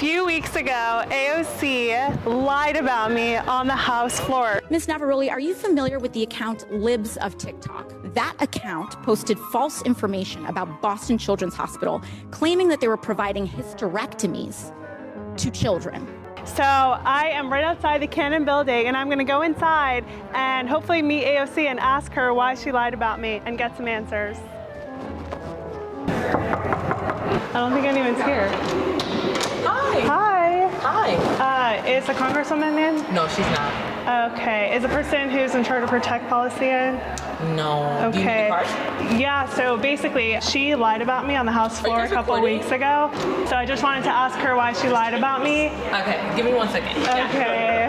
few weeks ago, AOC lied about me on the House floor. Ms. Navaroli, are you familiar with the account Libs of TikTok? That account posted false information about Boston Children's Hospital, claiming that they were providing hysterectomies to children. So I am right outside the Cannon building, and I'm going to go inside and hopefully meet AOC and ask her why she lied about me and get some answers. I don't think anyone's here. Hi. Hi. Hi. Is the Congresswoman in? No, she's not. Okay. Is the person who's in charge of her tech policy in? No. Okay. Do you need a card? Yeah, so basically she lied about me on the House floor a couple weeks ago. So I just wanted to ask her why she lied about me. Okay, give me 1 second. Okay.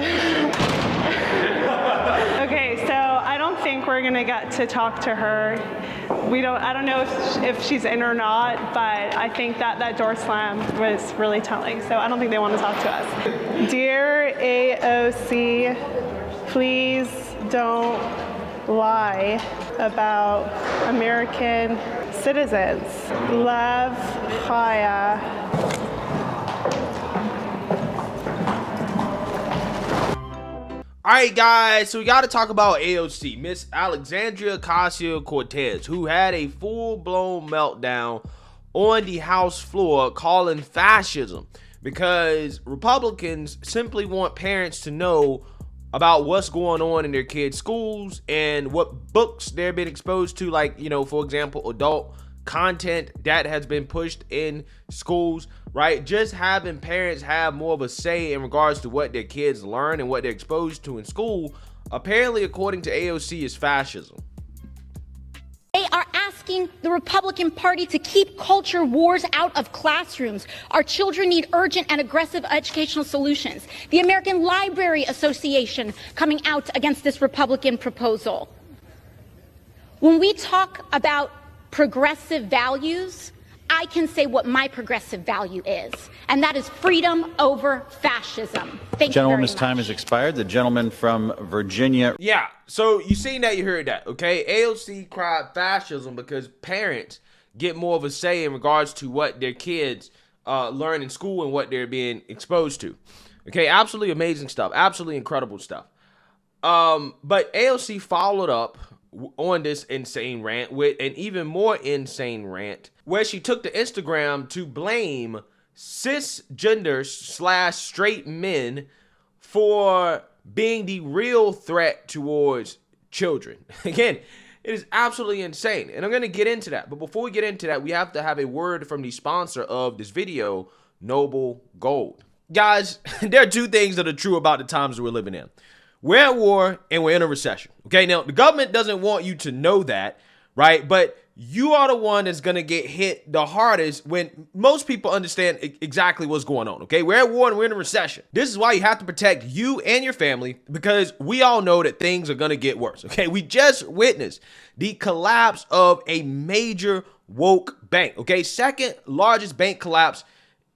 Okay, so I don't think we're gonna get to talk to her. I don't know if she's in or not, but I think that door slam was really telling. So I don't think they want to talk to us. Dear AOC, please don't lie about American citizens. Love, Chaya. All right, guys, so we got to talk about AOC, Miss Alexandria Ocasio-Cortez, who had a full-blown meltdown on the House floor calling fascism because Republicans simply want parents to know about what's going on in their kids' schools and what books they're being exposed to, like, for example, adult content that has been pushed in schools, right? Just having parents have more of a say in regards to what their kids learn and what they're exposed to in school, apparently, according to AOC, is fascism. They are asking the Republican Party to keep culture wars out of classrooms. Our children need urgent and aggressive educational solutions. The American Library Association coming out against this Republican proposal. When we talk about progressive values, I can say what my progressive value is, and that is freedom over fascism. Thank you very much. Gentleman's time has expired. The gentleman from Virginia. Yeah, so you seen that, you heard that, okay? AOC cried fascism because parents get more of a say in regards to what their kids learn in school and what they're being exposed to. Okay, absolutely amazing stuff, absolutely incredible stuff. But AOC followed up on this insane rant with an even more insane rant where she took to Instagram to blame cisgender / straight men for being the real threat towards children. Again, it is absolutely insane, and I'm going to get into that. But before we get into that, we have to have a word from the sponsor of this video, Noble Gold. Guys, there are two things that are true about the times that we're living in. We're at war and we're in a recession. Okay, now the government doesn't want you to know that, right? But you are the one that's going to get hit the hardest when most people understand exactly what's going on. Okay, we're at war and we're in a recession. This is why you have to protect you and your family, because we all know that things are going to get worse. Okay, we just witnessed the collapse of a major woke bank. Okay, second largest bank collapse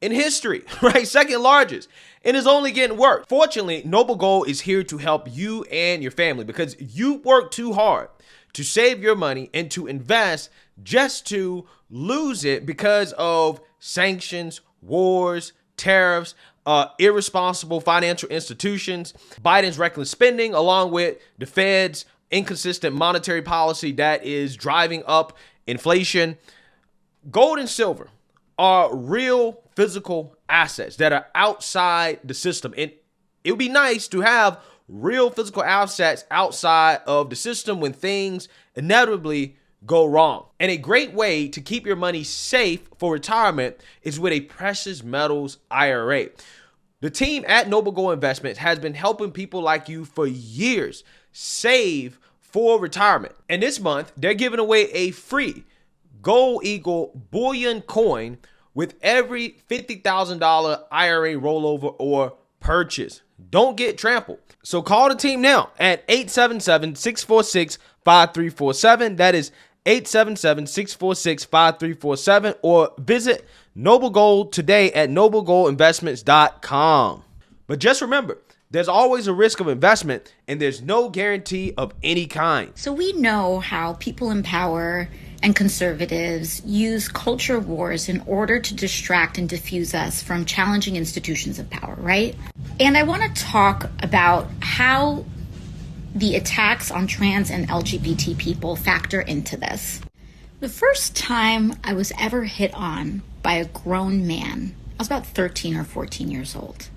in history, right? Second largest. And it's only getting worse. Fortunately, Noble Gold is here to help you and your family because you work too hard to save your money and to invest just to lose it because of sanctions, wars, tariffs, irresponsible financial institutions, Biden's reckless spending, along with the Fed's inconsistent monetary policy that is driving up inflation. Gold and silver are real physical assets that are outside the system. And it would be nice to have real physical assets outside of the system when things inevitably go wrong. And a great way to keep your money safe for retirement is with a precious metals IRA. The team at Noble Gold Investments has been helping people like you for years save for retirement. And this month, they're giving away a free Gold Eagle bullion coin with every $50,000 IRA rollover or purchase. Don't get trampled. So call the team now at 877-646-5347. That is 877-646-5347, or visit Noble Gold today at noblegoldinvestments.com. But just remember, there's always a risk of investment and there's no guarantee of any kind. So we know how people in power and conservatives use culture wars in order to distract and diffuse us from challenging institutions of power, right? And I want to talk about how the attacks on trans and LGBT people factor into this. The first time I was ever hit on by a grown man, I was about 13 or 14 years old.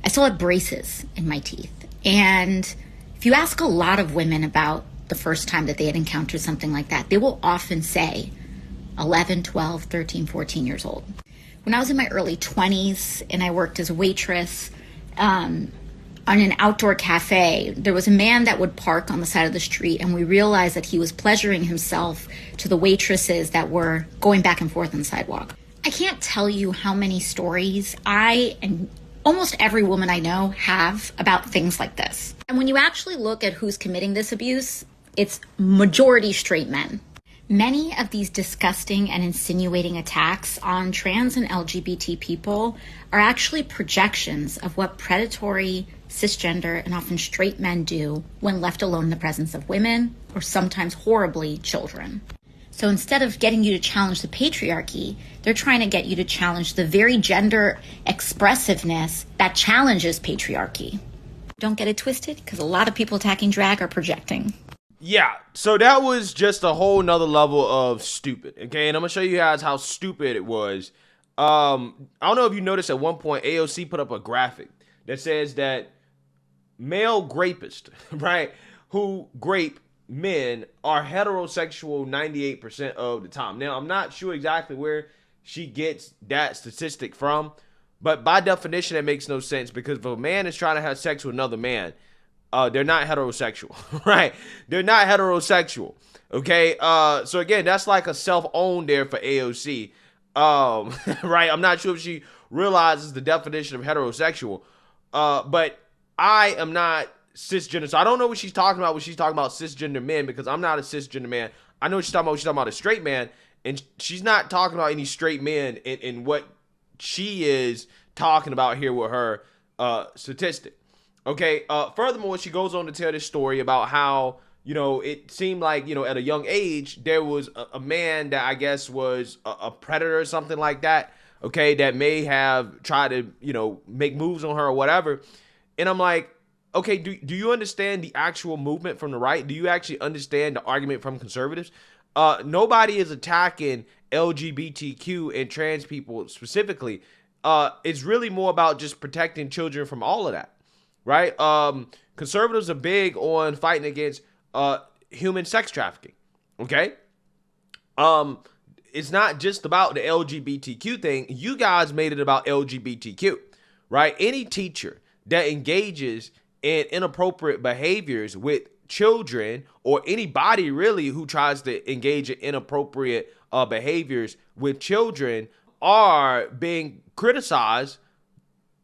I still had braces in my teeth. And if you ask a lot of women about the first time that they had encountered something like that, they will often say 11, 12, 13, 14 years old. When I was in my early 20s and I worked as a waitress on an outdoor cafe, there was a man that would park on the side of the street, and we realized that he was pleasuring himself to the waitresses that were going back and forth on the sidewalk. I can't tell you how many stories I and almost every woman I know have about things like this. And when you actually look at who's committing this abuse, it's majority straight men. Many of these disgusting and insinuating attacks on trans and LGBT people are actually projections of what predatory, cisgender, and often straight men do when left alone in the presence of women, or sometimes horribly, children. So instead of getting you to challenge the patriarchy, they're trying to get you to challenge the very gender expressiveness that challenges patriarchy. Don't get it twisted, because a lot of people attacking drag are projecting. Yeah, so that was just a whole nother level of stupid, okay? And I'm going to show you guys how stupid it was. I don't know if you noticed at one point, AOC put up a graphic that says that male grapists, right, who grape men are heterosexual 98% of the time. Now, I'm not sure exactly where she gets that statistic from, but by definition, it makes no sense, because if a man is trying to have sex with another man, they're not heterosexual, right? They're not heterosexual, okay? So again, that's like a self-own there for AOC, right? I'm not sure if she realizes the definition of heterosexual, but I am not cisgender, so I don't know what she's talking about when she's talking about cisgender men, because I'm not a cisgender man. I know what she's talking about when she's talking about a straight man, and she's not talking about any straight men in what she is talking about here with her statistic. Okay, furthermore, she goes on to tell this story about how, you know, it seemed like, you know, at a young age, there was a man that I guess was a predator or something like that, okay, that may have tried to, you know, make moves on her or whatever. And I'm like, okay, do you understand the actual movement from the right? Do you actually understand the argument from conservatives? Nobody is attacking LGBTQ and trans people specifically. It's really more about just protecting children from all of that. Right? Conservatives are big on fighting against human sex trafficking. Okay? It's not just about the LGBTQ thing. You guys made it about LGBTQ, right? Any teacher that engages in inappropriate behaviors with children, or anybody really who tries to engage in inappropriate behaviors with children, are being criticized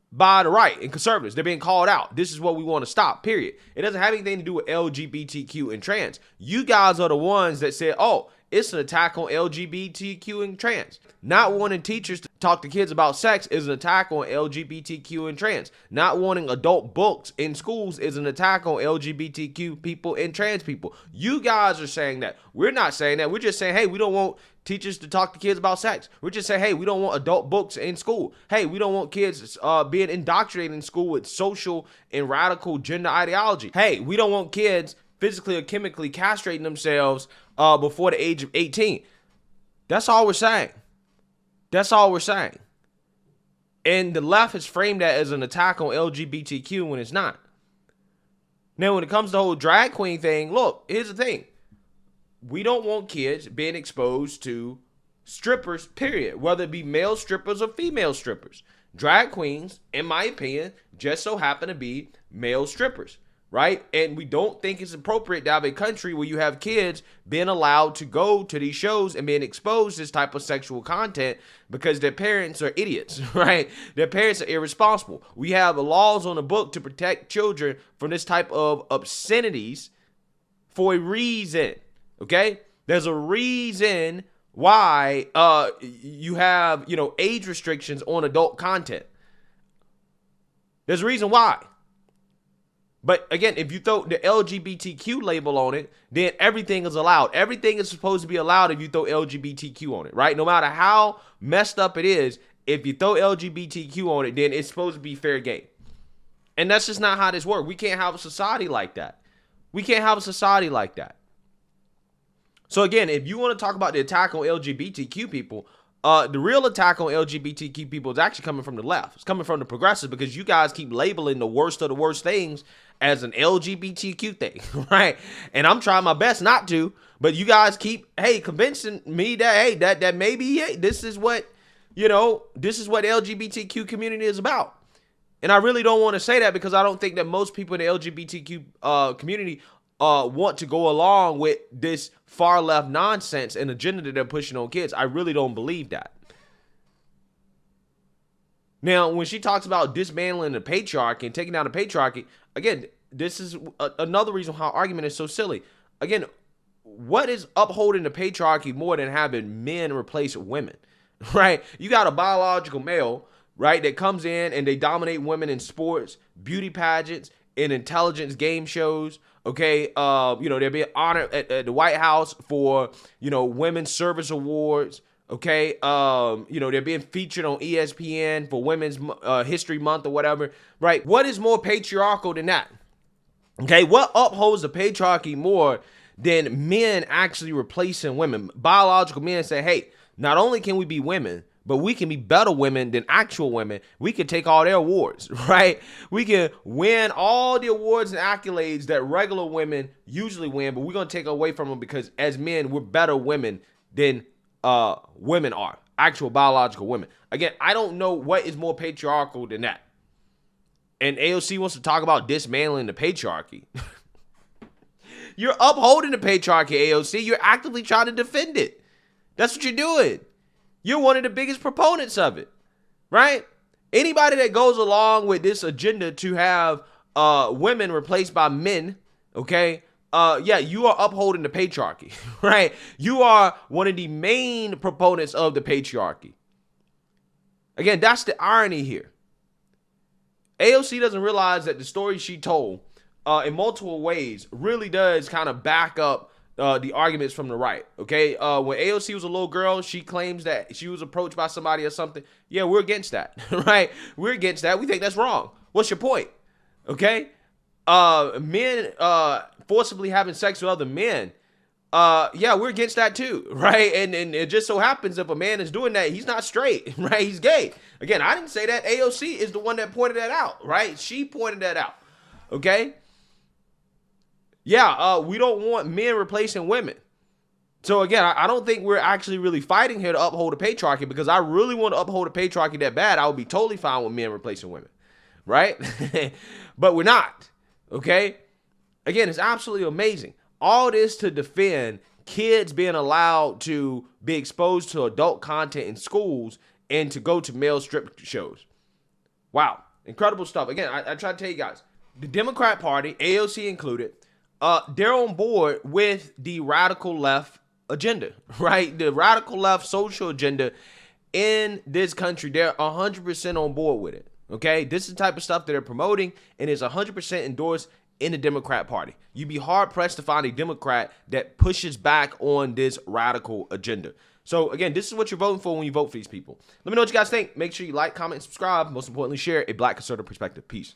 by the right and conservatives. They're being called out. This is what we want to stop, period. It doesn't have anything to do with LGBTQ and trans. You guys are the ones that said, oh, it's an attack on LGBTQ and trans. Not wanting teachers to talk to kids about sex is an attack on LGBTQ and trans. Not wanting adult books in schools is an attack on LGBTQ people and trans people. You guys are saying that. We're not saying that. We're just saying, hey, we don't want teachers to talk to kids about sex. We're just saying, hey, we don't want adult books in school. Hey, we don't want kids being indoctrinated in school with social and radical gender ideology. Hey, we don't want kids physically or chemically castrating themselves before the age of 18. That's all we're saying. That's all we're saying. And the left has framed that as an attack on LGBTQ when it's not. Now, when it comes to the whole drag queen thing, look, here's the thing. We don't want kids being exposed to strippers, period. Whether it be male strippers or female strippers. Drag queens, in my opinion, just so happen to be male strippers, right? And we don't think it's appropriate to have a country where you have kids being allowed to go to these shows and being exposed to this type of sexual content because their parents are idiots, right? Their parents are irresponsible. We have laws on the book to protect children from this type of obscenities for a reason. Okay, there's a reason why you have, you know, age restrictions on adult content. There's a reason why. But again, if you throw the LGBTQ label on it, then everything is allowed. Everything is supposed to be allowed if you throw LGBTQ on it, right? No matter how messed up it is, if you throw LGBTQ on it, then it's supposed to be fair game. And that's just not how this works. We can't have a society like that. We can't have a society like that. So again, if you want to talk about the attack on LGBTQ people, the real attack on LGBTQ people is actually coming from the left. It's coming from the progressives, because you guys keep labeling the worst of the worst things as an LGBTQ thing, right? And I'm trying my best not to, but you guys keep, convincing me that, that maybe, this is what, this is what the LGBTQ community is about. And I really don't want to say that, because I don't think that most people in the LGBTQ community want to go along with this far left nonsense and agenda that they're pushing on kids. I really don't believe that. Now, when she talks about dismantling the patriarchy and taking down the patriarchy, again, this is another reason how argument is so silly. Again, what is upholding the patriarchy more than having men replace women, right? You got a biological male, right, that comes in and they dominate women in sports, beauty pageants, in intelligence game shows. Okay, they're being honored at the White House for, Women's Service Awards. Okay, they're being featured on ESPN for Women's History Month or whatever, right? What is more patriarchal than that? Okay, what upholds the patriarchy more than men actually replacing women? Biological men say, hey, not only can we be women, but we can be better women than actual women. We can take all their awards, right? We can win all the awards and accolades that regular women usually win, but we're going to take away from them because as men, we're better women than women are, actual biological women. Again, I don't know what is more patriarchal than that. And AOC wants to talk about dismantling the patriarchy. You're upholding the patriarchy, AOC. You're actively trying to defend it. That's what you're doing. You're one of the biggest proponents of it, right? Anybody that goes along with this agenda to have women replaced by men, okay, you are upholding the patriarchy, right? You are one of the main proponents of the patriarchy. Again, that's the irony here. AOC doesn't realize that the story she told in multiple ways really does kind of back up the arguments from the right. Okay, when AOC was a little girl, she claims that she was approached by somebody or something. Yeah, we're against that, right? We're against that. We think that's wrong. What's your point? Okay, men forcibly having sex with other men. Yeah, we're against that too, right? And it just so happens if a man is doing that, he's not straight, right? He's gay. Again, I didn't say that. AOC is the one that pointed that out, right? She pointed that out. Okay. Yeah, we don't want men replacing women. So again, I don't think we're actually really fighting here to uphold the patriarchy, because I really want to uphold the patriarchy that bad. I would be totally fine with men replacing women, right? But we're not, okay? Again, it's absolutely amazing. All this to defend kids being allowed to be exposed to adult content in schools and to go to male strip shows. Wow, incredible stuff. Again, I try to tell you guys, the Democrat Party, AOC included, they're on board with the radical left agenda, right? The radical left social agenda in this country. They're 100% on board with it, okay? This is the type of stuff that they're promoting, and is 100% endorsed in the Democrat Party. You'd be hard-pressed to find a Democrat that pushes back on this radical agenda. So, again, this is what you're voting for when you vote for these people. Let me know what you guys think. Make sure you like, comment, and subscribe. Most importantly, share a Black conservative perspective. Peace.